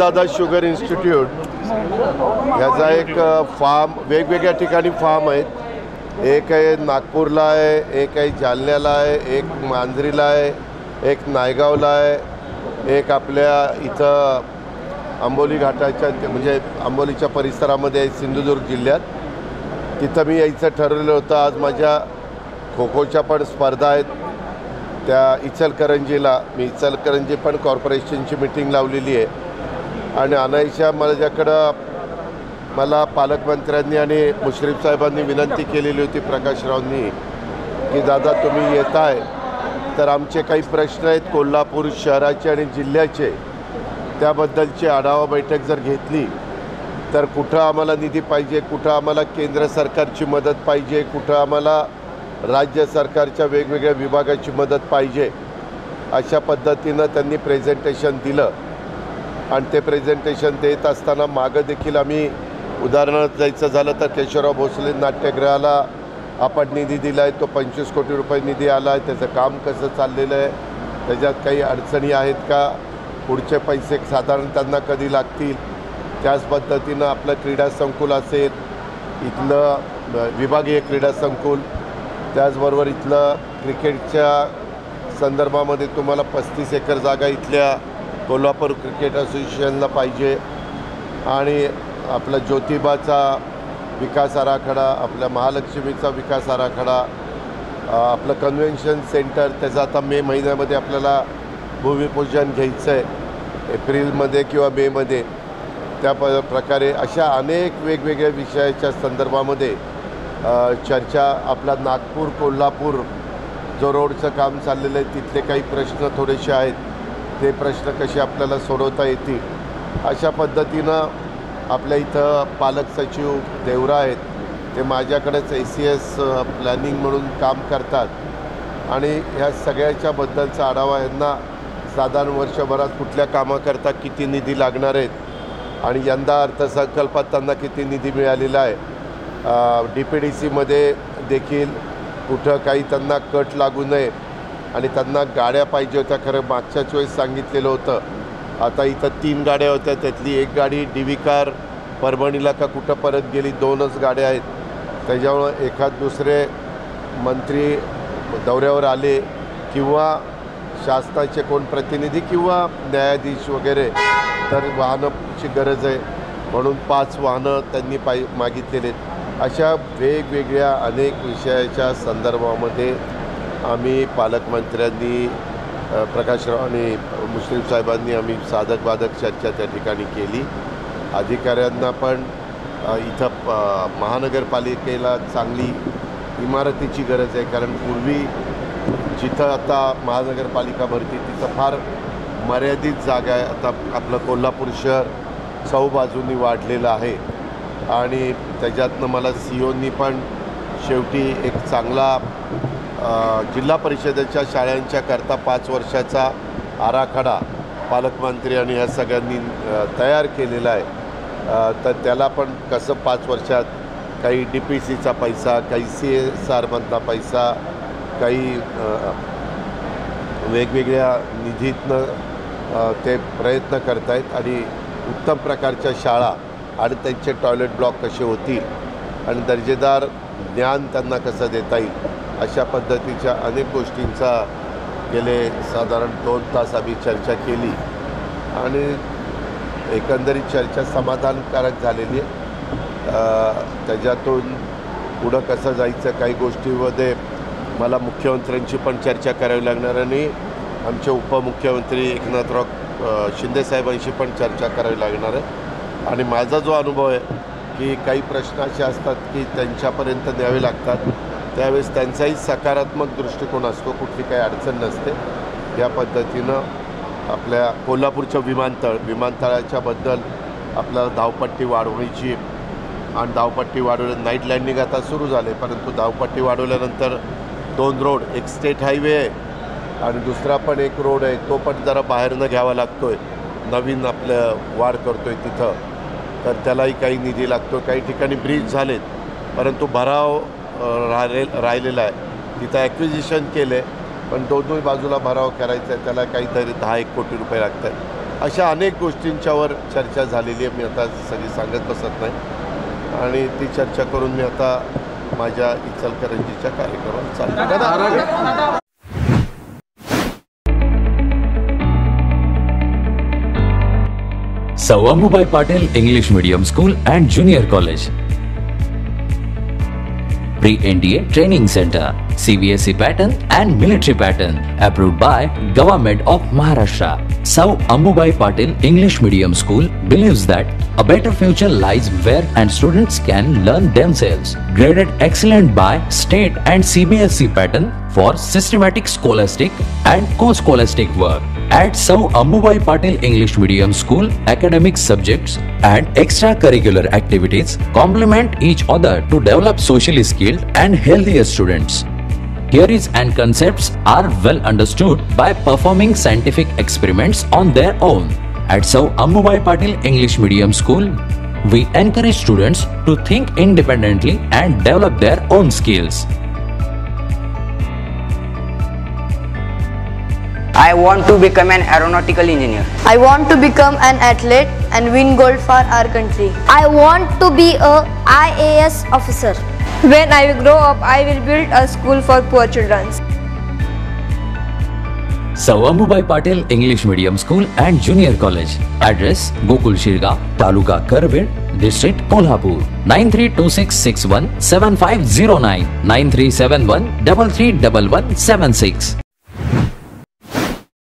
अन्नदाता sugar institute ह्याचा एक फार्म वेगवेगळ्या ठिकाणी फार्म आहेत। एक आहे नागपूरला आहे, एक आहे जालन्याला आहे, एक मांजरीला आहे, एक नायगावला आहे, एक आपल्या इथं आंबोली घाटाच्या म्हणजे आंबोलीच्या परिसरामध्ये आहे सिंधुदुर्ग जिल्ह्यात। तिथं मी यायचं ठरवलं होतं। आज माझ्या खो खोच्या पण स्पर्धा आहेत त्या इचलकरंजीला। मी इचलकरंजी पण कॉर्पोरेशनची मीटिंग लावलेली आहे आणि अनायशा मला पालकमंत्र्यांनी आणि मुश्रीफ साहेबांनी विनंती केलेली होती, प्रकाशरावांनी, की दादा तुम्ही येत आहे तर आमचे काही प्रश्न आहेत कोल्हापूर शहराचे आणि जिल्ह्याचे, त्याबद्दलची आढावा बैठक जर घेतली तर कुठं आम्हाला निधी पाहिजे, कुठं आम्हाला केंद्र सरकारची मदत पाहिजे, कुठं आम्हाला राज्य सरकारच्या वेगवेगळ्या विभागाची मदत पाहिजे, अशा पद्धतीनं त्यांनी प्रेझेंटेशन दिलं। आणि ते प्रेझेंटेशन देत असताना मागं देखील आम्ही उदाहरणार्थ जायचं झालं तर केशवराव भोसले नाट्यगृहाला आपण निधी दिला आहे, तो 25 कोटी रुपये निधी आला आहे। त्याचं काम कसं चाललेलं आहे, त्याच्यात काही अडचणी आहेत का, पुढचे पैसे साधारण त्यांना कधी लागतील, त्याच पद्धतीनं आपलं क्रीडा संकुल असेल, इथलं विभागीय क्रीडा संकुल, त्याचबरोबर इथलं क्रिकेटच्या संदर्भामध्ये तुम्हाला 35 एकर जागा इथल्या कोल्हापूर क्रिकेट असोसिएशनला पाहिजे आणि आपला ज्योतिबाचा विकास आराखडा, आपल्या महालक्ष्मीचा विकास आराखडा, आपलं कन्व्हेन्शन सेंटर त्याचं आता मे महिन्यामध्ये आपल्याला भूमिपूजन घ्यायचं आहे, एप्रिलमध्ये किंवा मेमध्ये। त्या प्रकारे अशा अनेक वेगवेगळ्या विषयाच्या संदर्भामध्ये चर्चा। आपला नागपूर कोल्हापूर जो रोडचं काम चाललेलं आहे तिथले काही प्रश्न थोडेसे आहेत, ते प्रश्न कसे आपल्याला सोडवता येतील, अशा पद्धतीनं आपल्या इथं पालक सचिव देवरा आहेत, ते माझ्याकडेच ACS प्लॅनिंग म्हणून काम करतात आणि ह्या सगळ्याच्या बद्दलचा आढावा यांना साधारण वर्षभरात कुठल्या कामाकरता किती निधी लागणार आहेत आणि यंदा अर्थसंकल्पात त्यांना किती निधी मिळालेला आहे। DPDCमध्ये देखील कुठं काही त्यांना कट लागू नये आणि त्यांना गाड्या पाहिजे होत्या। खरं मागच्याच वेळेस सांगितलेलं होतं, आता इथं 3 गाड्या होत्या, त्यातली एक गाडी DV कार परभणीला का कुठं परत गेली, 2च गाड्या आहेत। त्याच्यामुळं एखाद दुसरे मंत्री दौऱ्यावर आले किंवा शासनाचे कोण प्रतिनिधी किंवा न्यायाधीश वगैरे तर वाहनाची गरज आहे म्हणून 5 वाहनं त्यांनी मागितलेले आहेत। अशा वेगवेगळ्या अनेक विषयाच्या संदर्भामध्ये आम्ही पालकमंत्र्यांनी, प्रकाशराव आणि मुश्रीफ साहेबांनी आम्ही साधक बाधक चर्चा त्या ठिकाणी केली। अधिकाऱ्यांना पण इथं महानगरपालिकेला चांगली इमारतीची गरज आहे, कारण पूर्वी जिथं आता महानगरपालिका भरती तिथं फार मर्यादित जागा आहे। आता आपलं कोल्हापूर शहर चौबाजूंनी वाढलेलं आहे आणि त्याच्यातनं मला COनी पण शेवटी एक चांगला जिल्हा परिषदेच्या शाळांच्या करता 5 वर्षाचा आराखडा पालकमंत्री आणि ह्या सगळ्यांनी तयार केलेला आहे। तर त्याला पण कसं 5 वर्षात काही DPCचा पैसा, काही CSRमधला पैसा, काही वेगवेगळ्या निधीतनं ते प्रयत्न करत आहेत आणि उत्तम प्रकारच्या शाळा आणि त्यांचे टॉयलेट ब्लॉक कसे होतील आणि दर्जेदार ज्ञान त्यांना कसं देता येईल, अशा पद्धतीच्या अनेक गोष्टींचा गेले साधारण 2 तास आम्ही चर्चा केली आणि एकंदरीत चर्चा समाधानकारक झालेली आहे। त्याच्यातून पुढं कसं जायचं, काही गोष्टींमध्ये मला मुख्यमंत्र्यांची पण चर्चा करावी लागणार आणि आमचे उपमुख्यमंत्री एकनाथराव शिंदेसाहेबांशी पण चर्चा करावी लागणार आहे। आणि माझा जो अनुभव आहे की काही प्रश्न असे असतात की त्यांच्यापर्यंत न्यावे लागतात, त्यावेळेस त्यांचाही सकारात्मक दृष्टिकोन असतो, कुठली काही अडचण नसते। या पद्धतीनं आपल्या कोल्हापूरचं विमानतळाच्याबद्दल आपल्याला धावपट्टी वाढवायची आणि धावपट्टी वाढवल्या नाईट लँडिंग आता सुरू झाले, परंतु धावपट्टी वाढवल्यानंतर 2 रोड, एक स्टेट हायवे आहे आणि दुसरा पण एक रोड आहे, तो पण जरा बाहेरनं घ्यावा लागतो आहे, नवीन आपलं वाढ करतो आहे तिथं, तर त्यालाही काही निधी लागतो। काही ठिकाणी ब्रिज झालेत परंतु भराव राहिलेला आहे, तिथं ॲक्विजिशन केलं आहे पण दोन्ही बाजूला भराव करायचा आहे, त्याला काहीतरी 10-1 कोटी रुपये लागत आहेत। अशा अनेक गोष्टींच्यावर चर्चा झालेली आहे. मी आता सगळी सांगत बसत नाही आणि ती चर्चा करून मी आता माझ्या इचलकरंजीच्या कार्यक्रमात चालतो. Sir Ammubai Patil English Medium School and Junior College. Pre-NDA Training Center, CBSE pattern and military pattern, approved by Government of Maharashtra. Sir Ammubai Patil English Medium School believes that a better future lies where and students can learn themselves. Graded excellent by state and CBSE pattern for systematic scholastic and co-scholastic work. At Sir Ammubai Patil English Medium School, academic subjects and extracurricular activities complement each other to develop socially skilled and healthier students. Theories and concepts are well understood by performing scientific experiments on their own. At Sir Ammubai Patil English Medium School, we encourage students to think independently and develop their own skills. I want to become an aeronautical engineer. I want to become an athlete and win gold for our country. I want to be a IAS officer. When I grow up, I will build a school for poor children. Sir Ammubai Patil English Medium School and Junior College. Address: Gokul Shirga, Taluka Karved, District Kolhapur. 9326617509, 9371331176.